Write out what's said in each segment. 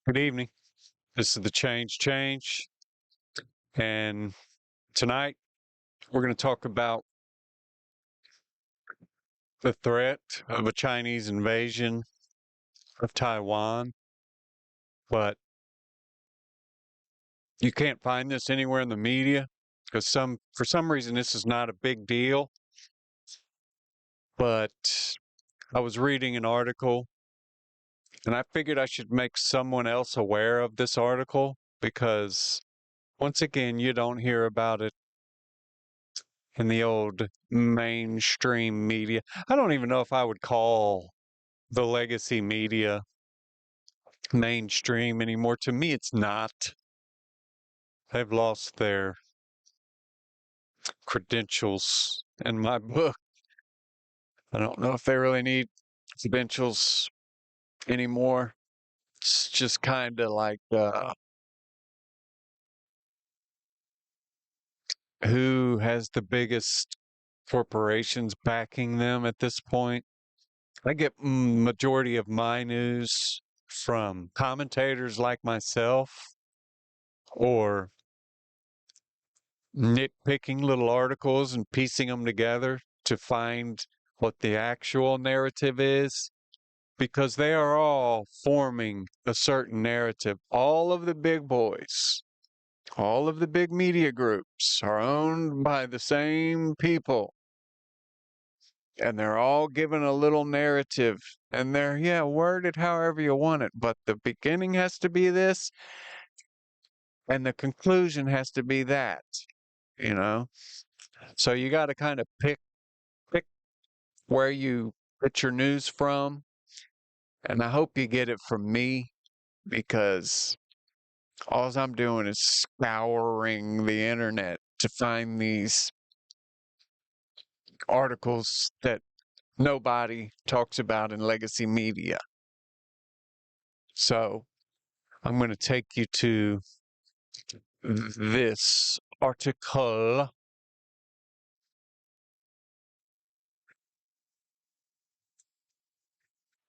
Good evening. This is the Change, and tonight we're going to talk about the threat of a Chinese invasion of Taiwan. But you can't find this anywhere in the media because for some reason, this is not a big deal. But I was reading an article, and I figured I should make someone else aware of this article because once again, you don't hear about it in the old mainstream media. I don't even know if I would call the legacy media mainstream anymore. To me, it's not. They've lost their credentials in my book. I don't know if they really need credentials anymore. It's just kind of like who has the biggest corporations backing them at this point. I get majority of my news from commentators like myself or nitpicking little articles and piecing them together to find what the actual narrative is because they are all forming a certain narrative. All of the big boys, all of the big media groups are owned by the same people. And they're all given a little narrative and they're, yeah, worded however you want it. But the beginning has to be this and the conclusion has to be that, you know? So you got to kind of pick where you get your news from. And I hope you get it from me because all I'm doing is scouring the internet to find these articles that nobody talks about in legacy media. So I'm going to take you to this article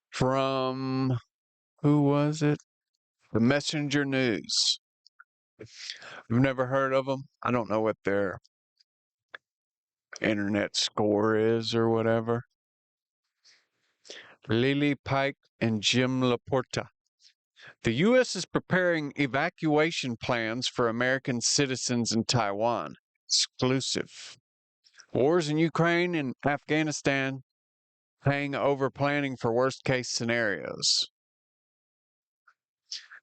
from, who was it? The Messenger News. I've never heard of them. I don't know what their internet score is or whatever. Lily Pike and Jim Laporta. The U.S. is preparing evacuation plans for American citizens in Taiwan. Exclusive. Wars in Ukraine and Afghanistan hang over planning for worst case scenarios.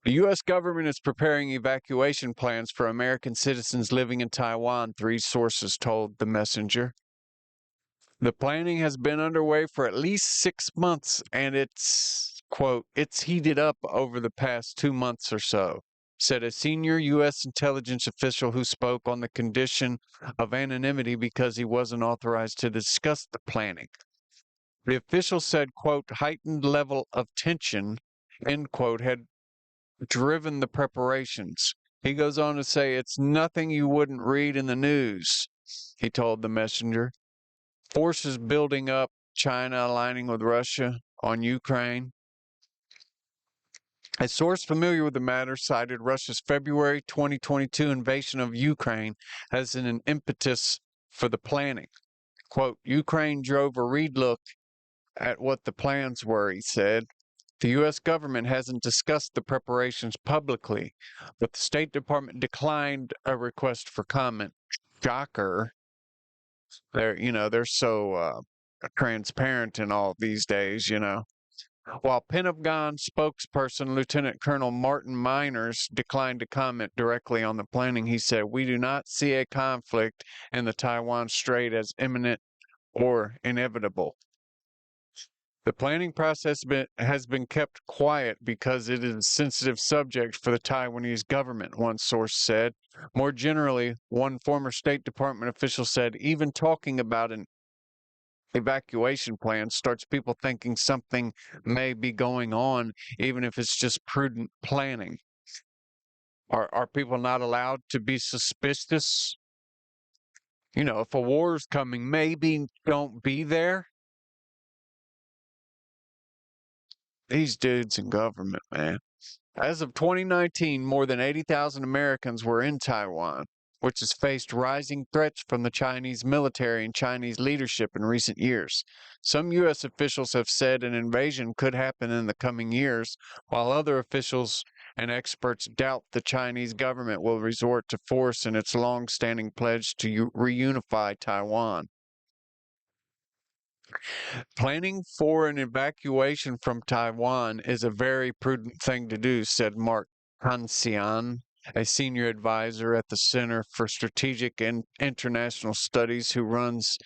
The U.S. government is preparing evacuation plans for American citizens living in Taiwan, three sources told the Messenger. The planning has been underway for at least 6 months, and it's, quote, it's heated up over the past 2 months or so, said a senior U.S. intelligence official who spoke on the condition of anonymity because he wasn't authorized to discuss the planning. The official said, quote, heightened level of tension, end quote, had driven the preparations. He goes on to say, it's nothing you wouldn't read in the news, he told the Messenger. Forces building up, China aligning with Russia on Ukraine. A source familiar with the matter cited Russia's February 2022 invasion of Ukraine as an impetus for the planning. Quote, Ukraine drove a relook at what the plans were, he said. The U.S. government hasn't discussed the preparations publicly, but the State Department declined a request for comment. Shocker. They're so transparent in all these days, While Pentagon spokesperson Lieutenant Colonel Martin Miners declined to comment directly on the planning, he said, we do not see a conflict in the Taiwan Strait as imminent or inevitable. The planning process has been kept quiet because it is a sensitive subject for the Taiwanese government, one source said. More generally, one former State Department official said, even talking about an evacuation plan starts people thinking something may be going on, even if it's just prudent planning. Are people not allowed to be suspicious? If a war is coming, maybe don't be there. These dudes in government, man. As of 2019, more than 80,000 Americans were in Taiwan, which has faced rising threats from the Chinese military and Chinese leadership in recent years. Some U.S. officials have said an invasion could happen in the coming years, while other officials and experts doubt the Chinese government will resort to force in its long-standing pledge to reunify Taiwan. Planning for an evacuation from Taiwan is a very prudent thing to do, said Mark Hansian, a senior advisor at the Center for Strategic and International Studies who runs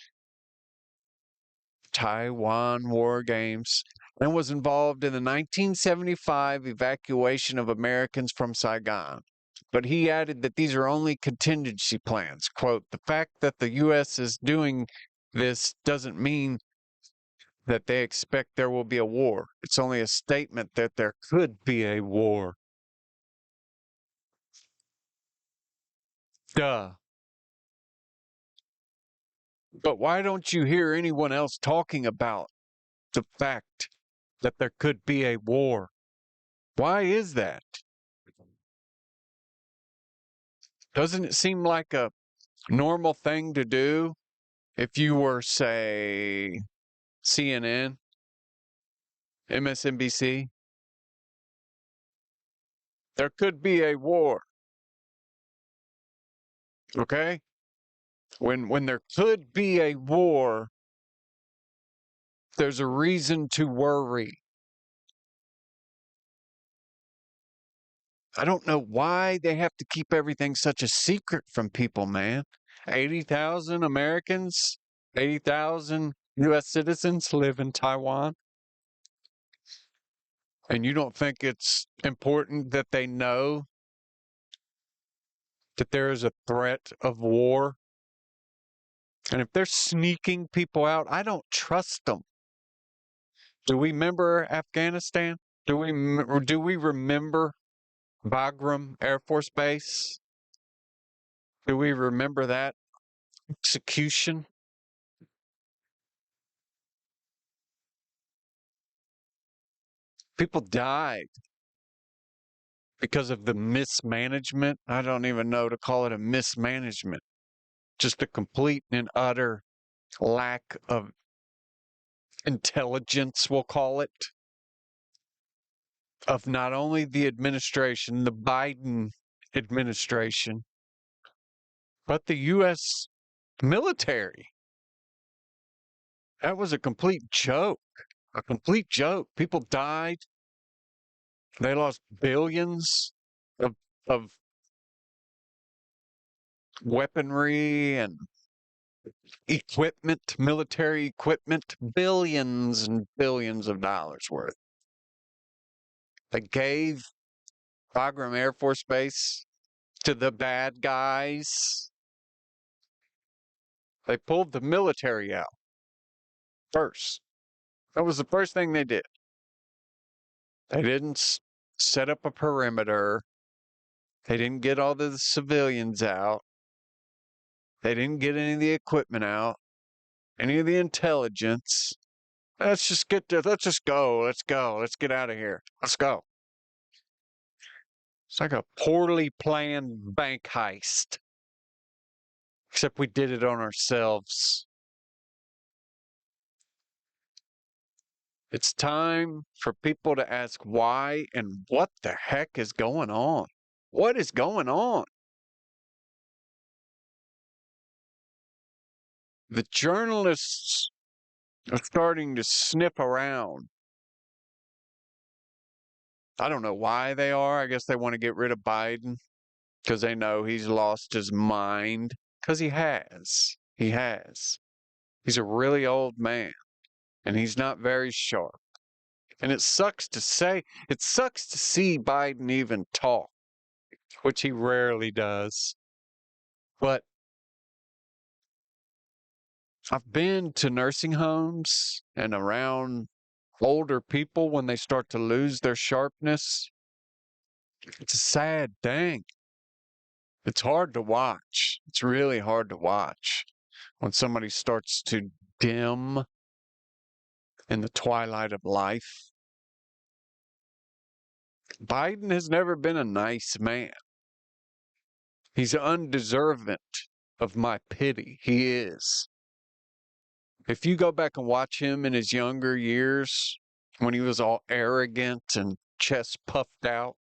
Taiwan War Games and was involved in the 1975 evacuation of Americans from Saigon. But he added that these are only contingency plans. Quote, the fact that the U.S. is doing this doesn't mean that they expect there will be a war. It's only a statement that there could be a war. Duh. But why don't you hear anyone else talking about the fact that there could be a war? Why is that? Doesn't it seem like a normal thing to do if you were, say, CNN, MSNBC? There could be a war, okay? When there could be a war, there's a reason to worry. I don't know why they have to keep everything such a secret from people, man. 80,000 Americans, 80,000 U.S. citizens live in Taiwan. And you don't think it's important that they know that there is a threat of war? And if they're sneaking people out, I don't trust them. Do we remember Afghanistan? Do we remember Bagram Air Force Base? Do we remember that execution? People died because of the mismanagement. I don't even know to call it a mismanagement, just a complete and utter lack of intelligence, we'll call it, of not only the administration, the Biden administration, but the U.S. military. That was a complete joke. A complete joke. People died. They lost billions of weaponry and equipment, military equipment, billions and billions of dollars worth. They gave Bagram Air Force Base to the bad guys. They pulled the military out first. That was the first thing they did. They didn't set up a perimeter. They didn't get all the civilians out. They didn't get any of the equipment out, any of the intelligence. Let's just get there. Let's just go. Let's go. Let's get out of here. Let's go. It's like a poorly planned bank heist, except we did it on ourselves. It's time for people to ask why and what the heck is going on. What is going on? The journalists are starting to sniff around. I don't know why they are. I guess they want to get rid of Biden because they know he's lost his mind. Because he has. He has. He's a really old man and he's not very sharp. And it sucks to say, it sucks to see Biden even talk, which he rarely does. But I've been to nursing homes and around older people when they start to lose their sharpness. It's a sad thing. It's hard to watch. It's really hard to watch when somebody starts to dim in the twilight of life. Biden has never been a nice man. He's undeserving of my pity. He is. If you go back and watch him in his younger years, when he was all arrogant and chest puffed out,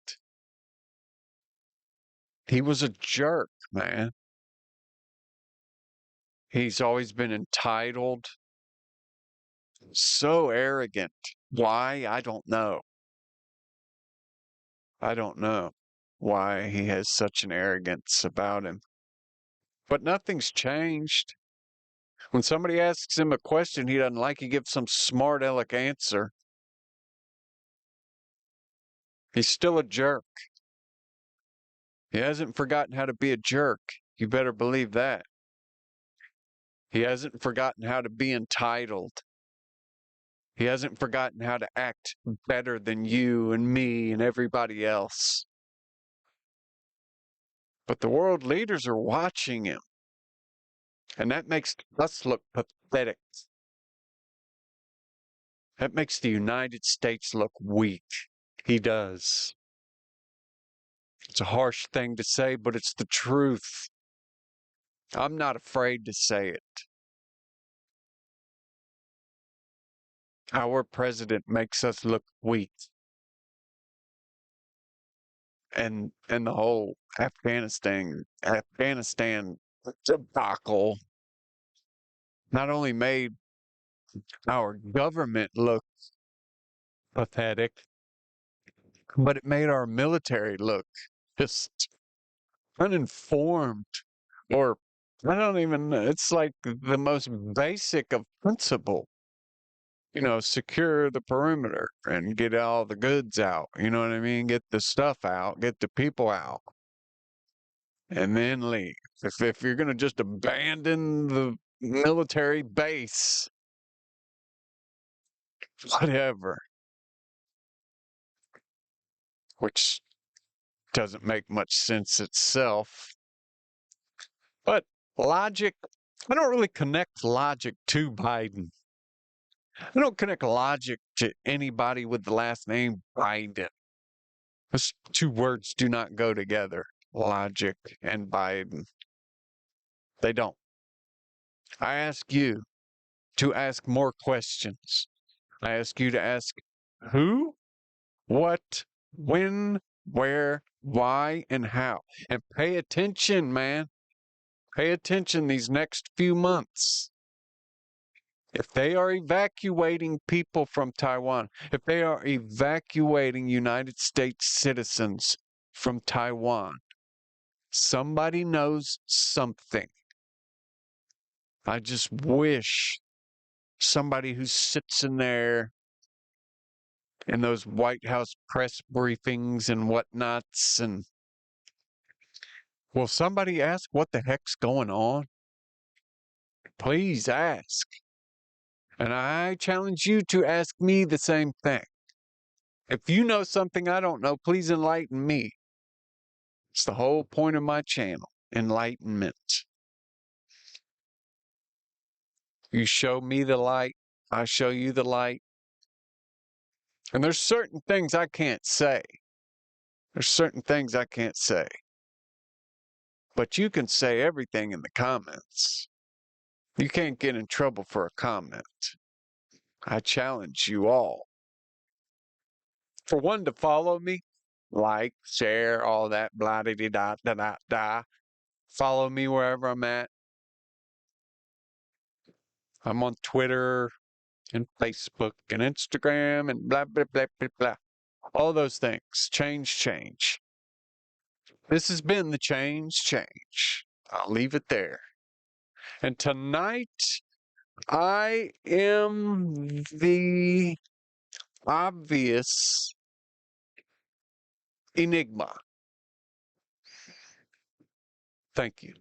he was a jerk, man. He's always been entitled, so arrogant. Why? I don't know. I don't know why he has such an arrogance about him. But nothing's changed. When somebody asks him a question he doesn't like, he gives some smart aleck answer. He's still a jerk. He hasn't forgotten how to be a jerk. You better believe that. He hasn't forgotten how to be entitled. He hasn't forgotten how to act better than you and me and everybody else. But the world leaders are watching him. And that makes us look pathetic. That makes the United States look weak. He does. It's a harsh thing to say, but it's the truth. I'm not afraid to say it. Our president makes us look weak. And the whole Afghanistan debacle not only made our government look pathetic, but it made our military look just uninformed, or I don't even know. It's like the most basic of principle. Secure the perimeter and get all the goods out. You know what I mean? Get the stuff out, get the people out, and then leave. If you're going to just abandon the military base, whatever, which doesn't make much sense itself. But logic, I don't really connect logic to Biden. I don't connect logic to anybody with the last name Biden. Those two words do not go together, logic and Biden. They don't. I ask you to ask more questions. I ask you to ask who, what, when, where, why, and how. And pay attention, man. Pay attention these next few months. If they are evacuating people from Taiwan, if they are evacuating United States citizens from Taiwan, somebody knows something. I just wish somebody who sits in there in those White House press briefings and whatnots, and will somebody ask what the heck's going on? Please ask. And I challenge you to ask me the same thing. If you know something I don't know, please enlighten me. It's the whole point of my channel, enlightenment. You show me the light, I show you the light. And there's certain things I can't say. There's certain things I can't say. But you can say everything in the comments. You can't get in trouble for a comment. I challenge you all. For one, to follow me, like, share, all that, blah, da, da, da, da, da. Follow me wherever I'm at. I'm on Twitter and Facebook and Instagram and blah, blah, blah, blah, blah. All those things. Change. This has been the change. I'll leave it there. And tonight, I am the obvious enigma. Thank you.